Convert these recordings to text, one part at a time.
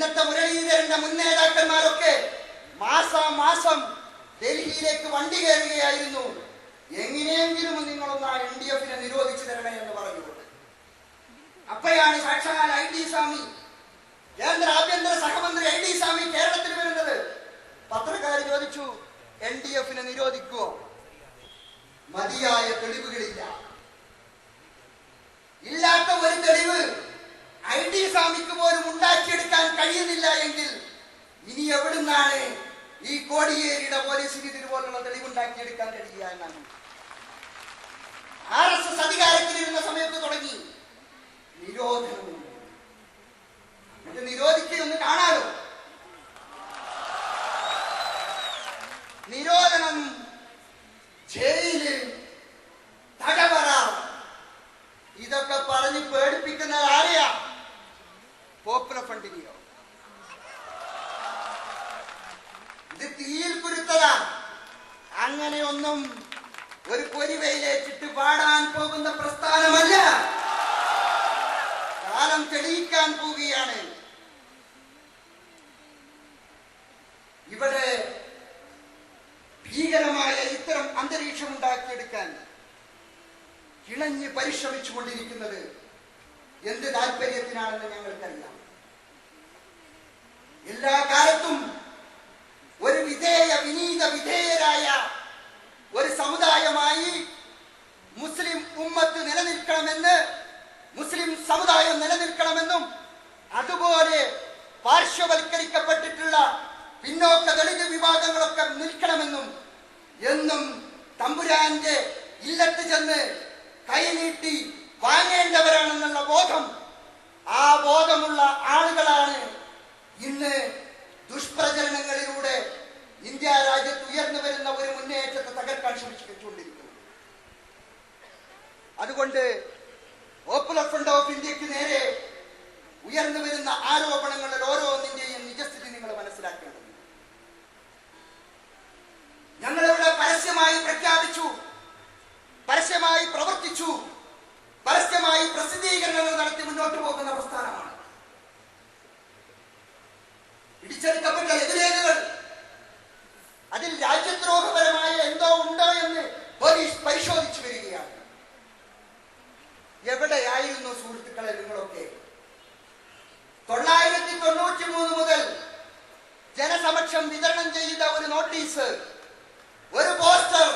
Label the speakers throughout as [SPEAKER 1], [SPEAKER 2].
[SPEAKER 1] ഇന്നത്തെ മുരളീധരന്റെ മുൻ നേതാക്കന്മാരൊക്കെ മാസാമാസം ഡൽഹിയിലേക്ക് വണ്ടി കയറുകയായിരുന്നു. എങ്ങനെയെങ്കിലും നിങ്ങളൊന്ന് ആ LDF നിരോധിച്ചു തരണേ എന്ന് പറഞ്ഞുകൊണ്ട്. അപ്പോഴാണ് സാക്ഷാൽ ID സ്വാമി, കേന്ദ്ര ആഭ്യന്തര സഹമന്ത്രി ID സ്വാമി കേരളത്തിൽ വരുന്നത്. പത്രക്കാർ ചോദിച്ചു, LDF നിരോധിക്കുവോ? മതിയായ തെളിവുകളില്ല. ഇല്ലാത്ത ഒരു തെളിവ് ID സ്വാമിക്ക് പോലും ഉണ്ടാക്കിയെടുക്കാൻ കഴിയുന്നില്ല എങ്കിൽ ഇനി എവിടുന്നാണ് ഈ കോടിയേരിയുടെ പോലീസിന് ഇതുപോലുള്ള തെളിവുണ്ടാക്കിയെടുക്കാൻ കഴിയുക എന്നാണ്. RSS അധികാരത്തിലിരുന്ന സമയത്ത് തുടങ്ങി നിരോധനം. എന്നിട്ട് നിരോധിക്കൊന്ന് കാണാലോ. നിരോധനം, ജയില്, തടവറ, ഇതൊക്കെ പറഞ്ഞ് പേടിപ്പിക്കുന്നത് ആരെയാ? പോപ്പുലർ ഫ്രണ്ടിനെയോ? ഇത് തീയിൽ കുരുത്തതാ. അങ്ങനെയൊന്നും ഒരു പൊരിവയിലേറ്റിട്ട് പാടാൻ പോകുന്ന പ്രസ്ഥാനമല്ല. കാലം തെളിയിക്കാൻ പോവുകയാണ്. ഇവിടെ ഭീകരമായ ഇത്തരം അന്തരീക്ഷം ഉണ്ടാക്കിയെടുക്കാൻ കിണഞ്ഞ് പരിശ്രമിച്ചു കൊണ്ടിരിക്കുന്നത് എന്ത് താല്പര്യത്തിനാണെന്ന് ഞങ്ങൾക്കറിയാം. എല്ലാ കാലത്തും ഒരു വിനീത വിധേയരായ ഒരു സമുദായമായി മുസ്ലിം ഉമ്മത്ത് നിലനിൽക്കണമെന്ന്, മുസ്ലിം സമുദായം നിലനിൽക്കണമെന്നും അതുപോലെ പാർശ്വവൽക്കരിക്കപ്പെട്ടിട്ടുള്ള പിന്നോക്ക ദളിത് വിഭാഗങ്ങളൊക്കെ നിൽക്കണമെന്നും എന്നും തമ്പുരാന്റെ ഇല്ലത്ത് ചെന്ന് കൈനീട്ടി വാങ്ങേണ്ടവരാണെന്നുള്ള ബോധം, ആ ബോധമുള്ള ആളുകളാണ് ഇന്ന് ദുഷ്പ്രചരണങ്ങളിലൂടെ ഇന്ത്യ രാജ്യത്ത് ഉയർന്നു വരുന്ന ഒരു മുന്നേറ്റത്തെ തകർക്കാൻ ശ്രമിച്ചുകൊണ്ടിരിക്കുന്നത്. അതുകൊണ്ട് പോപ്പുലർ ഫ്രണ്ട് ഓഫ് ഇന്ത്യക്ക് നേരെ ഉയർന്നു വരുന്ന ആരോപണങ്ങളിൽ ഓരോന്നിന്റെയും നിജസ്ഥിതി നിങ്ങൾ മനസ്സിലാക്കേണ്ടത്. ഞങ്ങളിവിടെ പരസ്യമായി പ്രഖ്യാപിച്ചു, പരസ്യമായി പ്രവർത്തിച്ചു, പരസ്യമായി പ്രസിദ്ധീകരണങ്ങൾ നടത്തി മുന്നോട്ട് പോകുന്ന പ്രസ്ഥാനമാണ്. പിടിച്ചെടുക്കപ്പെട്ട ലഘുലേഖകൾ, അതിൽ രാജ്യദ്രോഹപരമായ എന്തോ ഉണ്ടോ എന്ന് പോലീസ് പരിശോധിച്ചു വരികയാണ്. എവിടെയായിരുന്നു സുഹൃത്തുക്കളെ നിങ്ങളൊക്കെ? 993 മുതൽ ജനസമക്ഷം വിതരണം ചെയ്ത ഒരു നോട്ടീസ്, ഒരു പോസ്റ്റർ,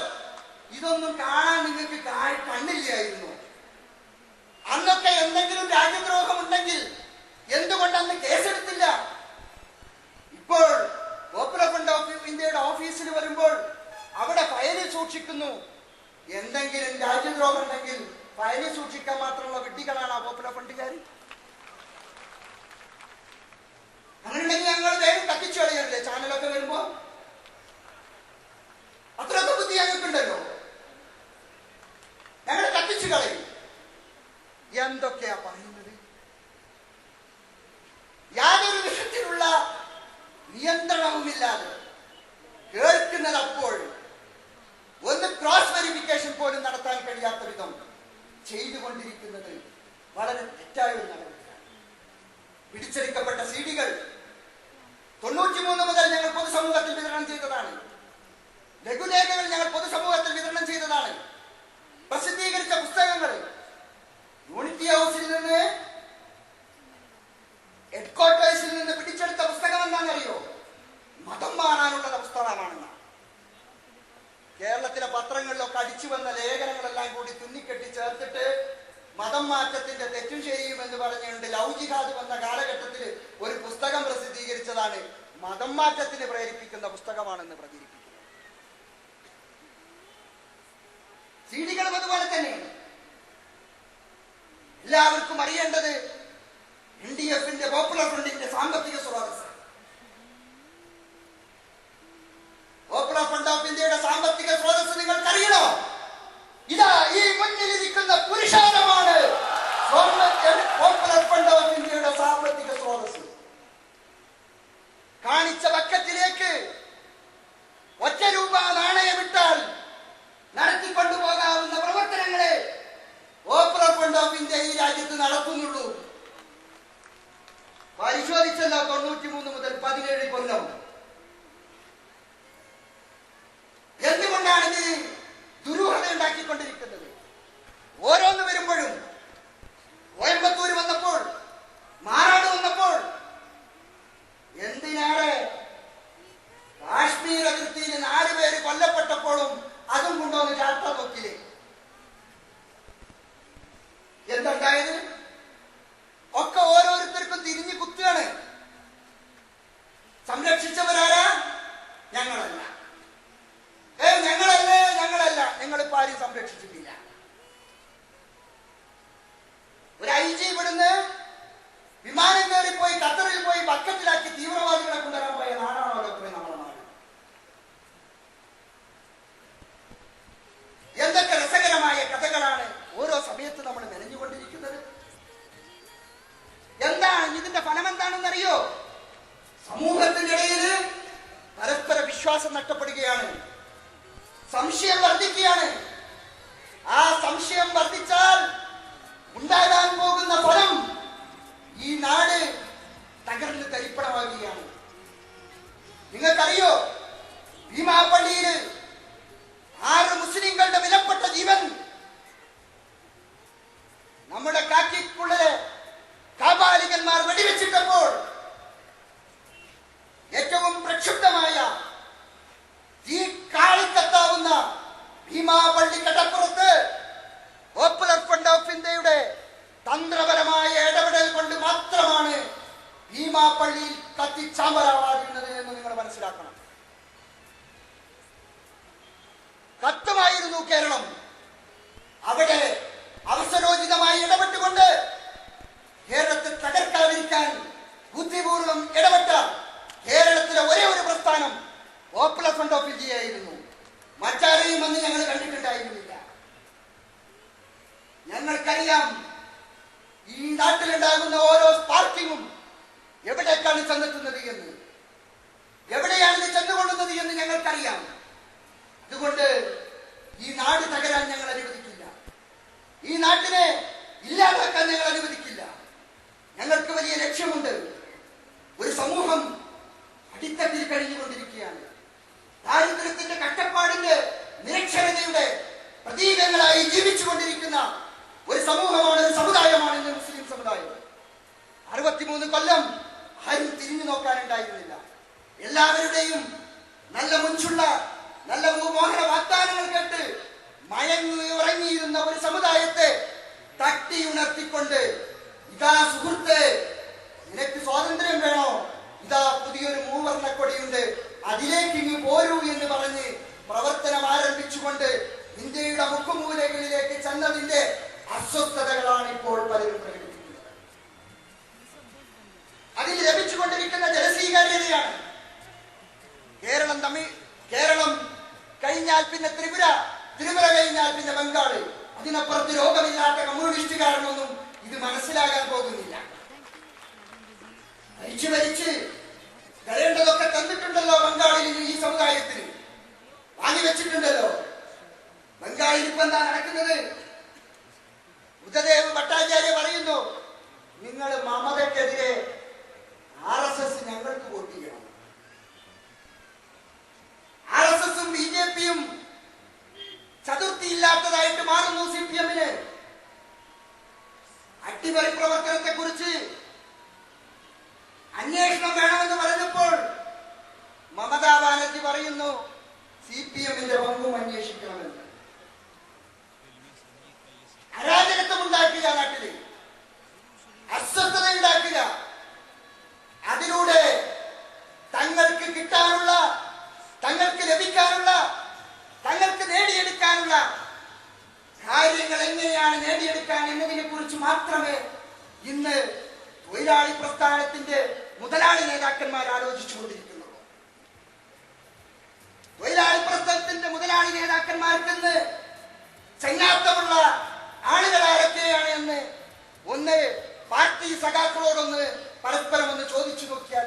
[SPEAKER 1] ഇതൊന്നും കാണാൻ നിങ്ങൾക്ക് കണ്ണില്ലായിരുന്നു. അന്നൊക്കെ എന്തെങ്കിലും രാജ്യദ്രോഹം ഉണ്ടെങ്കിൽ എന്തുകൊണ്ട് അന്ന് കേസെടുത്തില്ല? ഇപ്പോൾ പോപ്പുലർ ഫ്രണ്ട് ഓഫ് ഇന്ത്യയുടെ ഓഫീസിൽ വരുമ്പോൾ അവിടെ ഫയലിൽ സൂക്ഷിക്കുന്നു. എന്തെങ്കിലും രാജ്യദ്രോഹം ഉണ്ടെങ്കിൽ ഫയലിൽ സൂക്ഷിക്കാൻ മാത്രമുള്ള വിഡ്ഢികളാണ് ആ പോപ്പുലർ ഫ്രണ്ടുകാർ. അങ്ങനെയുണ്ടെങ്കിൽ ഞങ്ങൾ വേഗം കത്തിച്ചു കളയല്ലേ ചാനലൊക്കെ വരുമ്പോ? അത്രയൊക്കെ ബുദ്ധി ഞങ്ങൾക്കുണ്ടല്ലോ. ഞങ്ങൾ കത്തിച്ചു കളയും. എന്തൊക്കെയാ പറയുന്നത്? യാതൊരു വിധത്തിലുള്ള നിയന്ത്രണവുമില്ലാതെ കേൾക്കുന്നത് അപ്പോൾ ഒന്ന് ക്രോസ് വെരിഫിക്കേഷൻ പോലും നടത്താൻ കഴിയാത്ത വിധം ചെയ്തുകൊണ്ടിരിക്കുന്നത് വളരെ തെറ്റായ ഒരു നടപടിയാണ്. പിടിച്ചെടുക്കപ്പെട്ട CD-കൾ 93 മുതൽ ഞങ്ങൾ പൊതുസമൂഹത്തിൽ വിതരണം ചെയ്തതാണ്. ലഘുലേഖകൾ ഞങ്ങൾ പൊതുസമൂഹത്തിൽ വിതരണം ചെയ്തതാണ്. പ്രസിദ്ധീകരിച്ച പുസ്തകങ്ങൾ യൂണിറ്റി ഹൗസിൽ നിന്ന്, ഹെഡ്ക്വാർട്ടേഴ്സിൽ നിന്ന് പിടിച്ചെടുത്ത പുസ്തകം എന്താണെന്നറിയോ? മതം മാറാനുള്ള പുസ്തകമാണെന്നാണ്. കേരളത്തിലെ പത്രങ്ങളിലൊക്കെ അടിച്ചു വന്ന ലേഖനങ്ങളെല്ലാം കൂടി തുന്നിക്കെട്ടി ചേർത്തിട്ട് മതം മാറ്റത്തിന്റെ തെറ്റും ശരിയും എന്ന് പറഞ്ഞുകൊണ്ട് ലവ് ജിഹാദ് വന്ന കാലഘട്ടത്തിൽ ഒരു പുസ്തകം പ്രസിദ്ധീകരിച്ചതാണ്. മതം മാറ്റത്തിന് പ്രേരിപ്പിക്കുന്ന പുസ്തകമാണെന്ന് പ്രചരിപ്പിക്കുന്നത്. CD-കളും അതുപോലെ തന്നെ. എല്ലാവർക്കും അറിയേണ്ടത് LDFന്റെ പോപ്പുലർ ഫ്രണ്ടിന്റെ സാമ്പത്തിക സ്രോതസ്. പോപ്പുലർ ഫ്രണ്ട് ഓഫ് ഇന്ത്യയുടെ സാമ്പത്തിക സ്രോതസ് നിങ്ങൾക്കറിയണോ? ഇതാ ഈ മുന്നിലിരിക്കുന്ന പുരുഷാരമാണ് പോപ്പുലർ ഫ്രണ്ട് ഓഫ് ഇന്ത്യയുടെ സാമ്പത്തിക സ്രോതസ്. കാണിച്ച ബക്കറ്റിലേക്ക് ₹1 നാണയമിട്ടാൽ നടത്തിക്കൊണ്ടുപോകാവുന്ന പ്രവർത്തനങ്ങളെ പോപ്പുലർ ഫ്രണ്ട് ഓഫ് ഇന്ത്യ ഈ രാജ്യത്ത് നടത്തുന്നുള്ളൂ. പരിശോധിച്ച 17 കൊല്ലം. എന്തുകൊണ്ടാണ് ഇത് ദുരൂഹത ഉണ്ടാക്കിക്കൊണ്ടിരിക്കുന്നത്? ഓരോന്ന് വരുമ്പോഴും കോയമ്പത്തൂർ വന്നപ്പോൾ, മാറാട് വന്നപ്പോൾ, എന്തിനാണ് കാശ്മീർ അതിർത്തിയിൽ 4 പേര് കൊല്ലപ്പെട്ടപ്പോഴും അതും കൊണ്ടുവന്ന് ചാർത്താൻ നോക്കിയില്ലേ? എന്തുണ്ടായത്? ഒക്കെ ഓരോരുത്തർക്കും തിരിഞ്ഞു കുത്തുകയാണ്. സംരക്ഷിച്ചവരാരാ? ഞങ്ങളല്ല. ഞങ്ങളല്ല. ഞങ്ങളിപ്പോ ആരും സംരക്ഷിച്ചിട്ടില്ല. ഒരു IG ഇവിടുന്ന് വിമാനം കയറി പോയി ഖത്തറിൽ പോയി ബക്കറ്റിലാക്കി തീവ്രവാദികളെ കൊണ്ടുവരാൻ പോയ നാടാണോ ഡോക്ടറെ നമ്മുടെ നാട്? എന്തൊക്കെ രസകരമായ കഥകളാണ് ഓരോ സമയത്ത് നമ്മൾ മെനഞ്ഞുകൊണ്ടിരിക്കുന്നത്. എന്താണ് ഇതിന്റെ ഫലം? എന്താണെന്നറിയോ? സമൂഹത്തിന്റെ ഇടയിൽ പരസ്പര വിശ്വാസം നഷ്ടപ്പെടുകയാണ്, സംശയം വർദ്ധിക്കുകയാണ്. ആ സംശയം വർദ്ധിച്ചാൽ ഉണ്ടാകാൻ പോകുന്ന ഫലം ഈ നാട് തകർന്ന് തരിപ്പണമാകുകയാണ്. നിങ്ങൾക്കറിയോ, ഭീമാപള്ളിയിൽ 6 മുസ്ലിങ്ങളുടെ വിലപ്പെട്ട ജീവൻ നമ്മുടെ കാക്കിക്കുള്ളിലെ കാബാലികന്മാർ വെടിവെച്ചിട്ടപ്പോൾ ഏറ്റവും പ്രക്ഷുബ്ധമായ തീ കാളിക്കത്താവുന്ന ഭീമാപള്ളി കടപ്പുറത്ത് പോപ്പുലർ ഫ്രണ്ട് ഓഫ് ഇന്ത്യയുടെ തന്ത്രപരമായ ഇടപെടൽ കൊണ്ട് മാത്രമാണ് ഭീമാപള്ളിയിൽ കത്തിച്ചാമ്പലാവാതിരുന്നത് എന്ന് നിങ്ങൾ മനസ്സിലാക്കണം. കത്തുമായിരുന്നു കേരളം. അവിടെ അവസരോചിതമായി ഇടപെട്ടുകൊണ്ട് കേരളത്തിൽ തകർക്കാതിരിക്കാൻ ബുദ്ധിപൂർവ്വം ഇടപെട്ട കേരളത്തിലെ ഒരേ ഒരു പ്രസ്ഥാനം പോപ്പുലർ ഫ്രണ്ട് ഓഫ് ഇന്ത്യ ആയിരുന്നു. മറ്റാരെയും അന്ന് ഞങ്ങൾ കണ്ടിട്ടുണ്ടായിരുന്നില്ല. ഞങ്ങൾക്കറിയാം ഈ നാട്ടിലുണ്ടാകുന്ന ഓരോ സ്പാർക്കിങ്ങും എവിടേക്കാണ് ചെന്നെത്തുന്നത് എന്ന്, എവിടെയാണ് ഇത് ചെന്നുകൊള്ളുന്നത് എന്ന് ഞങ്ങൾക്കറിയാം. അതുകൊണ്ട് ഈ നാട് തകരാൻ ഞങ്ങൾ അനുവദിക്കില്ല. ഈ നാട്ടിനെ ഇല്ലാതാക്കാൻ ഞങ്ങൾ അനുവദിക്കില്ല. ഞങ്ങൾക്ക് വലിയ ലക്ഷ്യമുണ്ട്. ഒരു സമൂഹം അടിത്തട്ടിൽ കഴിഞ്ഞുകൊണ്ടിരിക്കുകയാണ്. ദാരിദ്ര്യത്തിന്റെ കഷ്ടപ്പാടിന്റെ നിരക്ഷരതയുടെ പ്രതീകങ്ങളായി ജീവിച്ചുകൊണ്ടിരിക്കുന്ന ഒരു സമൂഹമാണ്, ഒരു സമുദായമാണ് ഇന്ന് മുസ്ലിം സമുദായം. 63 കൊല്ലം ആരും തിരിഞ്ഞു നോക്കാനുണ്ടായിരുന്നില്ല. എല്ലാവരുടെയും നല്ല മുൻചുള്ള നല്ല മോഹന വാഗ്ദാനങ്ങൾ കേട്ട് മയങ്ങി ഉറങ്ങിയിരുന്ന ഒരു സമുദായത്തെ തട്ടി ഉണർത്തിക്കൊണ്ട്, ഇതാ സുഹൃത്തെ, നിനക്ക് സ്വാതന്ത്ര്യം വേണോ? ഇതാ പുതിയൊരു മൂവർണ്ണക്കൊടിയുണ്ട്, അതിലേക്ക് ഇങ്ങ് പോരൂ എന്ന് പറഞ്ഞ് പ്രവർത്തനം ആരംഭിച്ചുകൊണ്ട് ഇന്ത്യയുടെ മുക്കുമൂലകളിലേക്ക് ചെന്നതിന്റെ അസ്വസ്ഥതകളാണ് ഇപ്പോൾ പലരും പ്രകടിപ്പിക്കുന്നത്. അതിൽ ലഭിച്ചുകൊണ്ടിരിക്കുന്ന ജനസ്വീകാര്യതയാണ്. കേരളം കഴിഞ്ഞാൽ പിന്നെ ത്രിപുര കഴിഞ്ഞാൽ പിന്നെ ബംഗാള്, അതിനപ്പുറത്ത് രോഗമില്ലാത്ത കമ്മ്യൂണിസ്റ്റുകാരനൊന്നും ഇത് മനസ്സിലാകാൻ പോകുന്നില്ല. ഭരിച്ച് തരേണ്ടതൊക്കെ തന്നിട്ടുണ്ടല്ലോ ബംഗാളിൽ. ഈ സമുദായത്തിന് വാങ്ങിവെച്ചിട്ടുണ്ടല്ലോ. ബംഗാളിൽ ഇപ്പൊ എന്താ നടക്കുന്നത്? ബുദ്ധദേവ് ഭട്ടാചാര്യ പറയുന്നു, നിങ്ങൾ മമതയ്ക്കെതിരെ RSS ഞങ്ങൾക്ക് വോട്ട് ചെയ്യണം. RSSും BJPയും ചതുർത്ഥി ഇല്ലാത്തതായിട്ട് മാറുന്നു. CPMന് അട്ടിമറി പ്രവർത്തനത്തെ കുറിച്ച് അന്വേഷണം വേണമെന്ന് പറഞ്ഞപ്പോൾ മമതാ ബാനർജി പറയുന്നു CPMന്റെ പങ്കും അന്വേഷിക്കണമെന്ന്. അരാജകത്വം ഉണ്ടാക്കുക, നാട്ടില് അസ്വസ്ഥത ഉണ്ടാക്കുക, അതിലൂടെ തങ്ങൾക്ക് കിട്ടാനുള്ള, തങ്ങൾക്ക് ലഭിക്കാനുള്ള, തങ്ങൾക്ക് നേടിയെടുക്കാനുള്ള കാര്യങ്ങൾ എങ്ങനെയാണ് നേടിയെടുക്കാൻ എന്നതിനെ കുറിച്ച് മാത്രമേ ഇന്ന് തൊഴിലാളി പ്രസ്ഥാനത്തിന്റെ മുതലാളി നേതാക്കന്മാർ ആലോചിച്ചുകൊണ്ടിരിക്കുന്നുള്ളൂ. തൊഴിലാളി പ്രസ്ഥാനത്തിന്റെ മുതലാളി നേതാക്കന്മാർക്കെന്ന് ചങ്ങാത്തമുള്ള ആളുകൾ ആരൊക്കെയാണ് എന്ന് ഒന്ന് പാർട്ടി സഖാക്കളോടൊന്ന് പരസ്പരം ഒന്ന് ചോദിച്ചു നോക്കിയാൽ